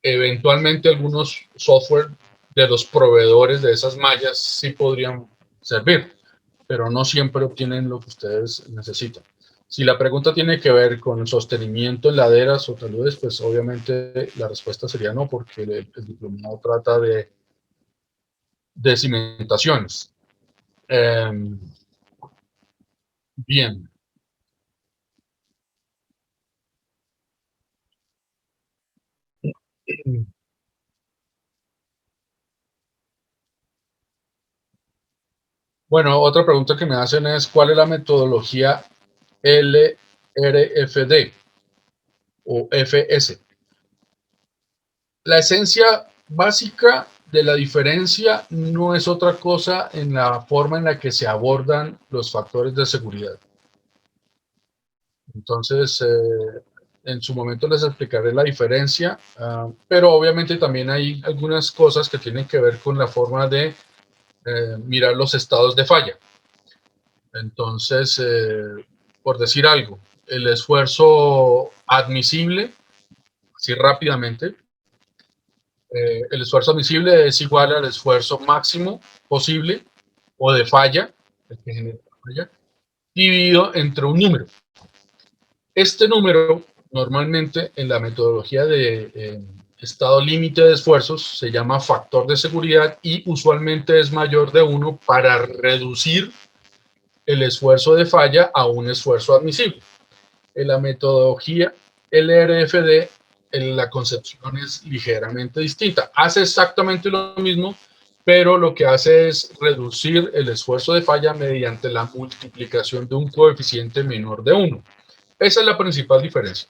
Eventualmente algunos software de los proveedores de esas mallas sí podrían servir, pero no siempre obtienen lo que ustedes necesitan. Si la pregunta tiene que ver con el sostenimiento en laderas o taludes, pues obviamente la respuesta sería no, porque el diplomado trata de cimentaciones. Bien. Bueno, otra pregunta que me hacen es, ¿cuál es la metodología LRFD o FS? La esencia básica de la diferencia no es otra cosa en la forma en la que se abordan los factores de seguridad. Entonces, en su momento les explicaré la diferencia, pero obviamente también hay algunas cosas que tienen que ver con la forma de mirar los estados de falla. Entonces, por decir algo, el esfuerzo admisible, así rápidamente, el esfuerzo admisible es igual al esfuerzo máximo posible o de falla, el que genera falla, dividido entre un número. Este número, normalmente en la metodología de estado límite de esfuerzos, se llama factor de seguridad y usualmente es mayor de 1 para reducir el esfuerzo de falla a un esfuerzo admisible. En la metodología LRFD, la concepción es ligeramente distinta. Hace exactamente lo mismo, pero lo que hace es reducir el esfuerzo de falla mediante la multiplicación de un coeficiente menor de 1. Esa es la principal diferencia.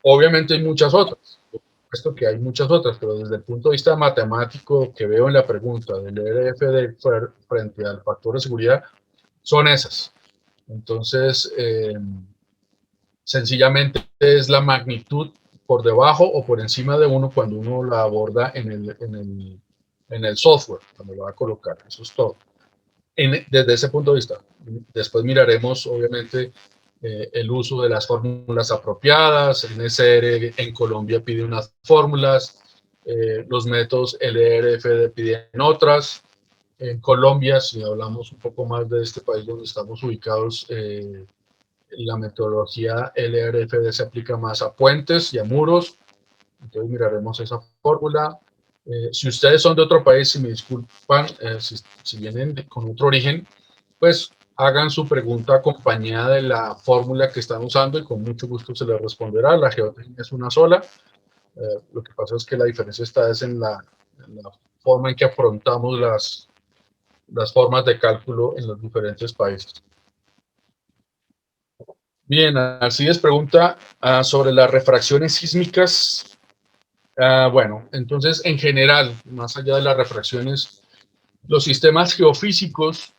Obviamente hay muchas otras, por supuesto que hay muchas otras, pero desde el punto de vista matemático que veo en la pregunta del LRFD frente al factor de seguridad, son esas. Entonces, sencillamente es la magnitud por debajo o por encima de 1 cuando uno la aborda en el software, cuando lo va a colocar. Eso es todo. Desde ese punto de vista. Después miraremos, obviamente, el uso de las fórmulas apropiadas. El NSR en Colombia pide unas fórmulas, los métodos LRFD piden otras. En Colombia, si hablamos un poco más de este país donde estamos ubicados, la metodología LRFD se aplica más a puentes y a muros. Entonces miraremos esa fórmula. Si ustedes son de otro país, si me disculpan, si vienen con otro origen, pues hagan su pregunta acompañada de la fórmula que están usando y con mucho gusto se les responderá. La geotecnia es una sola. Lo que pasa es que la diferencia está es en la forma en que afrontamos las formas de cálculo en los diferentes países. Bien, Alcides pregunta sobre las refracciones sísmicas. Bueno, entonces en general, más allá de las refracciones, los sistemas geofísicos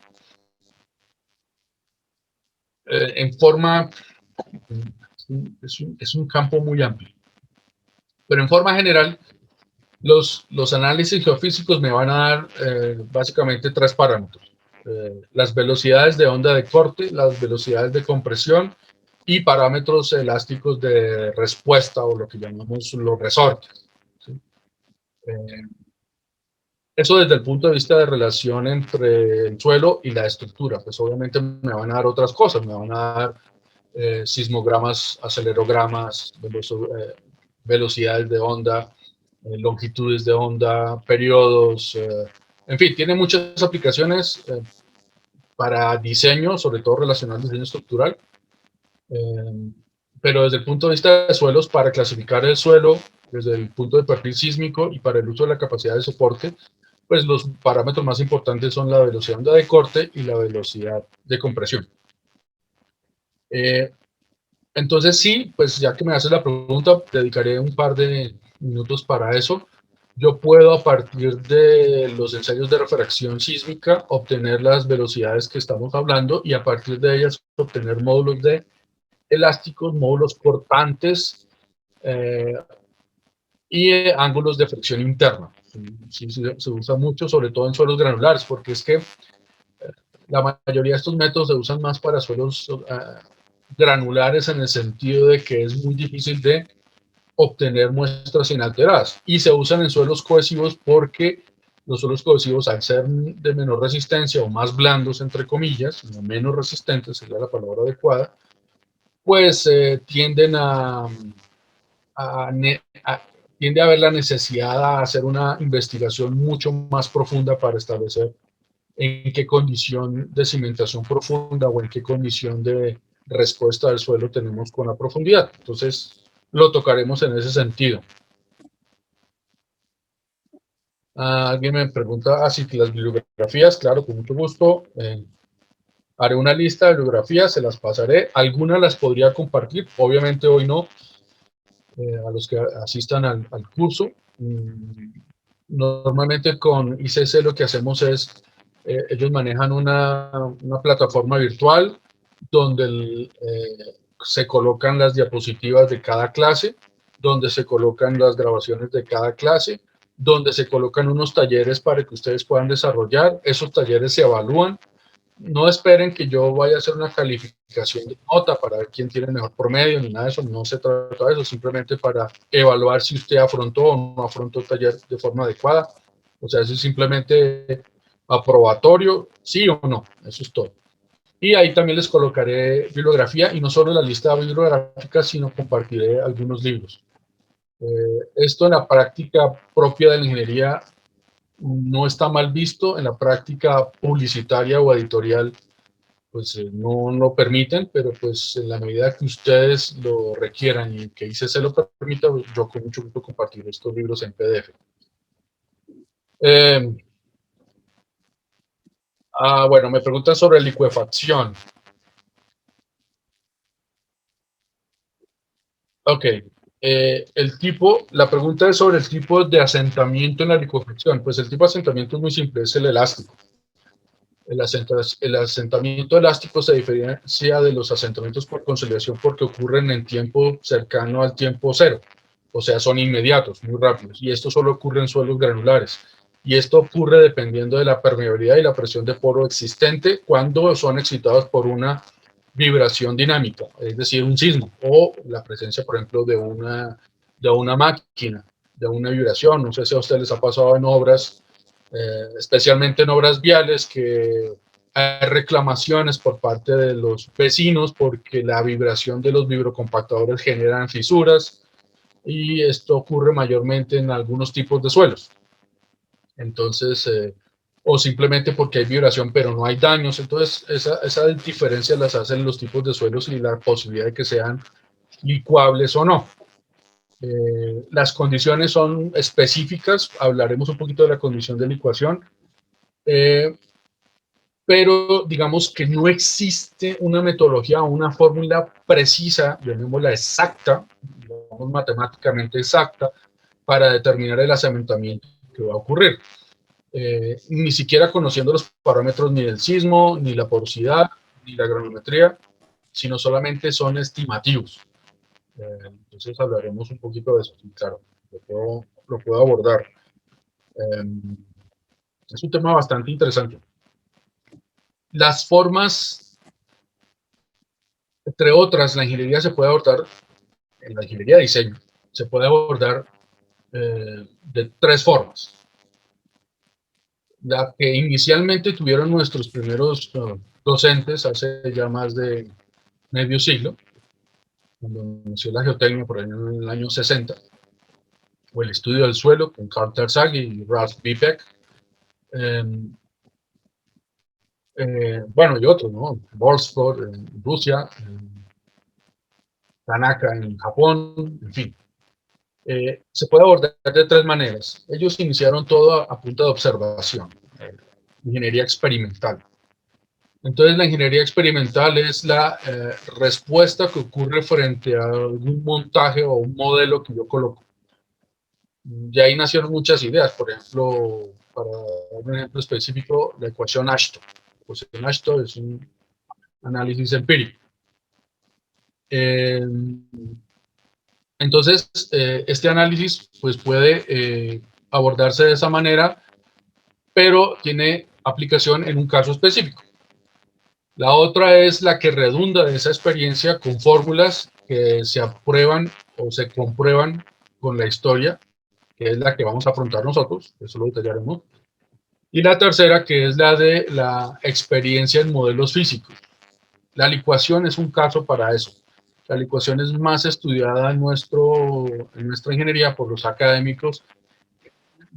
en forma, es un campo muy amplio, pero en forma general, los análisis geofísicos me van a dar básicamente tres parámetros. Las velocidades de onda de corte, las velocidades de compresión y parámetros elásticos de respuesta o lo que llamamos los resortes. ¿Sí? Eso desde el punto de vista de relación entre el suelo y la estructura, pues obviamente me van a dar otras cosas, me van a dar sismogramas, acelerogramas, velocidades de onda, longitudes de onda, periodos, en fin, tiene muchas aplicaciones para diseño, sobre todo relacionado al diseño estructural, pero desde el punto de vista de suelos, para clasificar el suelo, desde el punto de perfil sísmico y para el uso de la capacidad de soporte, pues los parámetros más importantes son la velocidad de onda de corte y la velocidad de compresión. Entonces sí, pues ya que me haces la pregunta, dedicaré un par de minutos para eso. Yo puedo, a partir de los ensayos de refracción sísmica, obtener las velocidades que estamos hablando y a partir de ellas obtener módulos de elásticos, módulos cortantes y ángulos de fricción interna. Sí, se usa mucho, sobre todo en suelos granulares, porque es que la mayoría de estos métodos se usan más para suelos granulares, en el sentido de que es muy difícil de obtener muestras inalteradas, y se usan en suelos cohesivos porque los suelos cohesivos, al ser de menor resistencia o más blandos, entre comillas, o menos resistentes sería la palabra adecuada, pues tienden a, tiende a haber la necesidad de hacer una investigación mucho más profunda para establecer en qué condición de cimentación profunda o en qué condición de respuesta del suelo tenemos con la profundidad. Entonces, lo tocaremos en ese sentido. Alguien me pregunta, si las bibliografías, claro, con mucho gusto. Haré una lista de bibliografías, se las pasaré. Algunas las podría compartir, obviamente hoy no, a los que asistan al curso. Normalmente con ICC lo que hacemos es, ellos manejan una plataforma virtual donde se colocan las diapositivas de cada clase, donde se colocan las grabaciones de cada clase, donde se colocan unos talleres para que ustedes puedan desarrollar. Esos talleres se evalúan. No esperen que yo vaya a hacer una calificación de nota para ver quién tiene mejor promedio, ni nada de eso. No se trata de eso, simplemente para evaluar si usted afrontó o no afrontó el taller de forma adecuada. O sea, eso es simplemente aprobatorio, sí o no. Eso es todo. Y ahí también les colocaré bibliografía, y no solo la lista bibliográfica, sino compartiré algunos libros. Esto en la práctica propia de la ingeniería no está mal visto. En la práctica publicitaria o editorial, pues no lo permiten, pero pues en la medida que ustedes lo requieran y que ICC se lo permita, yo con mucho gusto compartiré estos libros en PDF. Bueno, me preguntan sobre licuefacción. Ok. La pregunta es sobre el tipo de asentamiento en la licuefacción. Pues el tipo de asentamiento es muy simple, es el elástico. El asentamiento elástico se diferencia de los asentamientos por consolidación porque ocurren en tiempo cercano al tiempo cero. O sea, son inmediatos, muy rápidos. Y esto solo ocurre en suelos granulares. Y esto ocurre dependiendo de la permeabilidad y la presión de poro existente cuando son excitados por una vibración dinámica, es decir, un sismo, o la presencia, por ejemplo, de una máquina, de una vibración. No sé si a ustedes les ha pasado en obras, especialmente en obras viales, que hay reclamaciones por parte de los vecinos porque la vibración de los vibrocompactadores generan fisuras, y esto ocurre mayormente en algunos tipos de suelos. Entonces, o simplemente porque hay vibración pero no hay daños. Entonces, esas diferencias las hacen los tipos de suelos y la posibilidad de que sean licuables o no. Las condiciones son específicas, hablaremos un poquito de la condición de licuación, pero digamos que no existe una metodología o una fórmula precisa, llamémosla exacta, digamos matemáticamente exacta, para determinar el asentamiento que va a ocurrir. Ni siquiera conociendo los parámetros ni del sismo, ni la porosidad, ni la granulometría, sino solamente son estimativos. Entonces hablaremos un poquito de eso, sí, claro, lo puedo abordar. Es un tema bastante interesante. Las formas, entre otras, la ingeniería se puede abordar, en la ingeniería de diseño, se puede abordar de tres formas. La que inicialmente tuvieron nuestros primeros docentes hace ya más de medio siglo, cuando nació la geotecnia por ahí en el año 60, o el estudio del suelo con Carl Terzaghi y Ralph Bipek. Bueno, y otros, ¿no? Borsford en Rusia, Tanaka en Japón, en fin. Se puede abordar de tres maneras. Ellos iniciaron todo a punta de observación, ingeniería experimental. Entonces, la ingeniería experimental es la respuesta que ocurre frente a algún montaje o un modelo que yo coloco. De ahí nacieron muchas ideas. Por ejemplo, para dar un ejemplo específico, la ecuación Ashton. La ecuación Ashton es un análisis empírico. Entonces, este análisis pues, puede abordarse de esa manera, pero tiene aplicación en un caso específico. La otra es la que redunda de esa experiencia con fórmulas que se aprueban o se comprueban con la historia, que es la que vamos a afrontar nosotros, eso lo detallaremos. Y la tercera, que es la de la experiencia en modelos físicos. La licuación es un caso para eso. La licuación es más estudiada en nuestra ingeniería por los académicos,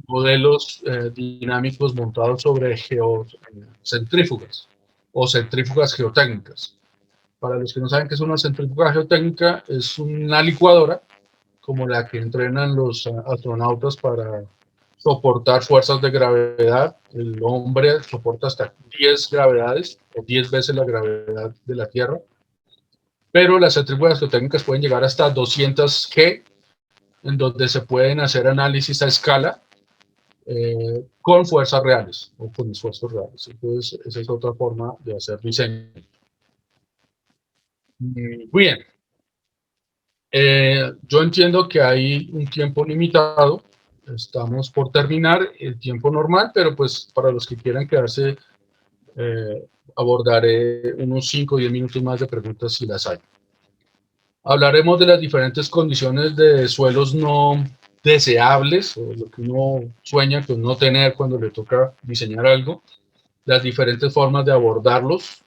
modelos dinámicos montados sobre geocentrífugas o centrífugas geotécnicas. Para los que no saben qué es una centrífuga geotécnica, es una licuadora como la que entrenan los astronautas para soportar fuerzas de gravedad. El hombre soporta hasta 10 gravedades o 10 veces la gravedad de la Tierra, pero las centrífugas geotécnicas pueden llegar hasta 200 G, en donde se pueden hacer análisis a escala con fuerzas reales o con esfuerzos reales. Entonces, esa es otra forma de hacer diseño. Muy bien. Yo entiendo que hay un tiempo limitado. Estamos por terminar el tiempo normal, pero pues para los que quieran quedarse, abordaré unos 5 o 10 minutos más de preguntas si las hay. Hablaremos de las diferentes condiciones de suelos no deseables, o lo que uno sueña con no tener cuando le toca diseñar algo, las diferentes formas de abordarlos.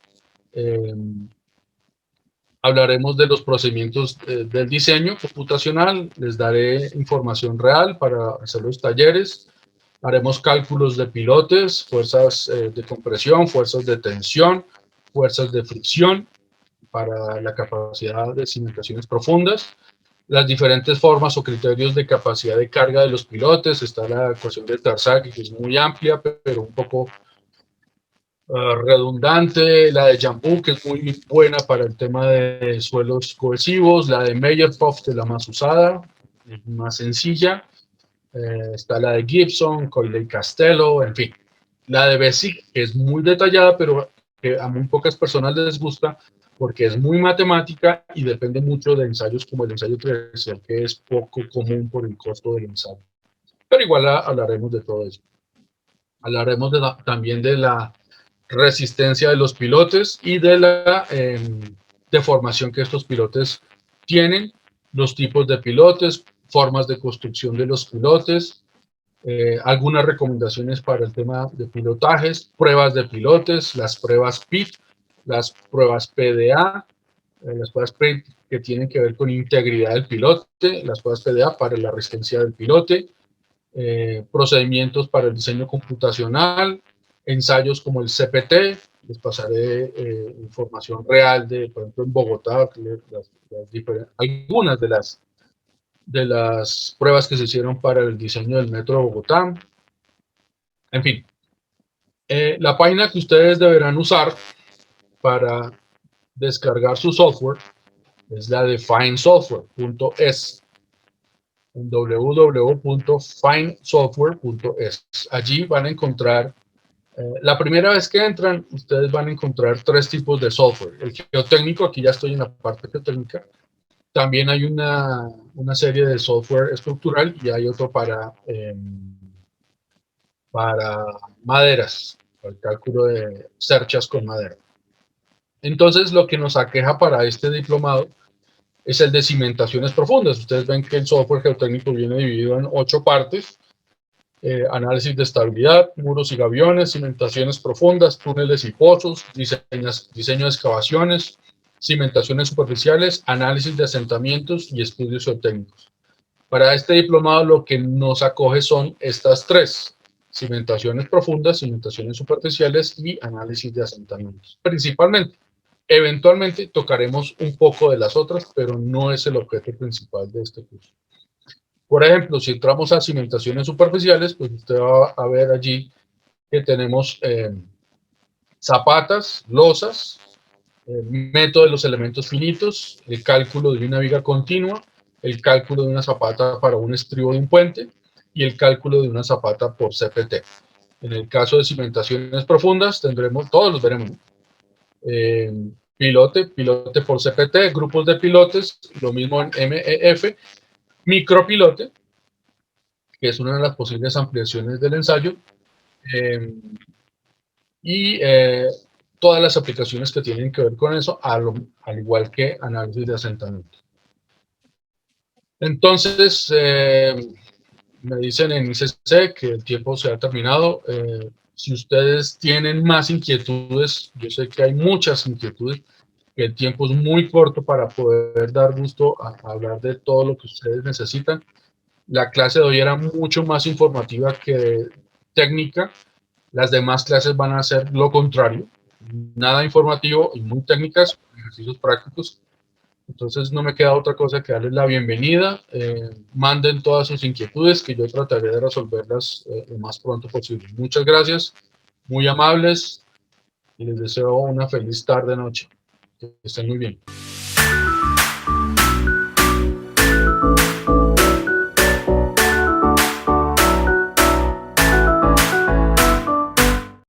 Hablaremos de los procedimientos del diseño computacional, les daré información real para hacer los talleres, haremos cálculos de pilotes, fuerzas de compresión, fuerzas de tensión, fuerzas de fricción para la capacidad de cimentaciones profundas, las diferentes formas o criterios de capacidad de carga de los pilotes. Está la ecuación de Terzaghi, que es muy amplia, pero un poco redundante, la de Jambu, que es muy buena para el tema de suelos cohesivos, la de Meyerhoff, que es la más usada, es más sencilla, está la de Gibson, Coyle Castello, en fin. La de Bessick, que es muy detallada, pero que a muy pocas personas les gusta, porque es muy matemática y depende mucho de ensayos como el ensayo triaxial, que es poco común por el costo del ensayo. Pero igual hablaremos de todo eso. Hablaremos también de la resistencia de los pilotes y de la deformación que estos pilotes tienen, los tipos de pilotes, formas de construcción de los pilotes, algunas recomendaciones para el tema de pilotajes, pruebas de pilotes, las pruebas PIT, las pruebas PDA, las pruebas PIT que tienen que ver con integridad del pilote, las pruebas PDA para la resistencia del pilote, procedimientos para el diseño computacional, ensayos como el CPT, les pasaré información real de, por ejemplo, en Bogotá, algunas de las pruebas que se hicieron para el diseño del metro de Bogotá. En fin, la página que ustedes deberán usar para descargar su software es la de finesoftware.es, www.finesoftware.es. Allí van a encontrar, la primera vez que entran, ustedes van a encontrar tres tipos de software. El geotécnico, aquí ya estoy en la parte geotécnica. También hay una serie de software estructural y hay otro para maderas, para el cálculo de cerchas con madera. Entonces, lo que nos aqueja para este diplomado es el de cimentaciones profundas. Ustedes ven que el software geotécnico viene dividido en 8 partes. Análisis de estabilidad, muros y gaviones, cimentaciones profundas, túneles y pozos, diseño de excavaciones, cimentaciones superficiales, análisis de asentamientos y estudios geotécnicos. Para este diplomado lo que nos acoge son estas tres: cimentaciones profundas, cimentaciones superficiales y análisis de asentamientos. Principalmente, eventualmente tocaremos un poco de las otras, pero no es el objeto principal de este curso. Por ejemplo, si entramos a cimentaciones superficiales, pues usted va a ver allí que tenemos zapatas, losas, método de los elementos finitos, el cálculo de una viga continua, el cálculo de una zapata para un estribo de un puente y el cálculo de una zapata por CPT. En el caso de cimentaciones profundas, tendremos, todos los veremos, ¿no? Pilote por CPT, grupos de pilotes, lo mismo en MEF, micropilote, que es una de las posibles ampliaciones del ensayo, y todas las aplicaciones que tienen que ver con eso, al igual que análisis de asentamiento. Entonces, me dicen en ICC que el tiempo se ha terminado. Si ustedes tienen más inquietudes, yo sé que hay muchas inquietudes, que el tiempo es muy corto para poder dar gusto a hablar de todo lo que ustedes necesitan. La clase de hoy era mucho más informativa que técnica. Las demás clases van a ser lo contrario, nada informativo y muy técnicas, ejercicios prácticos. Entonces no me queda otra cosa que darles la bienvenida. Manden todas sus inquietudes que yo trataré de resolverlas lo más pronto posible. Muchas gracias, muy amables, y les deseo una feliz tarde, noche. Que estén muy bien.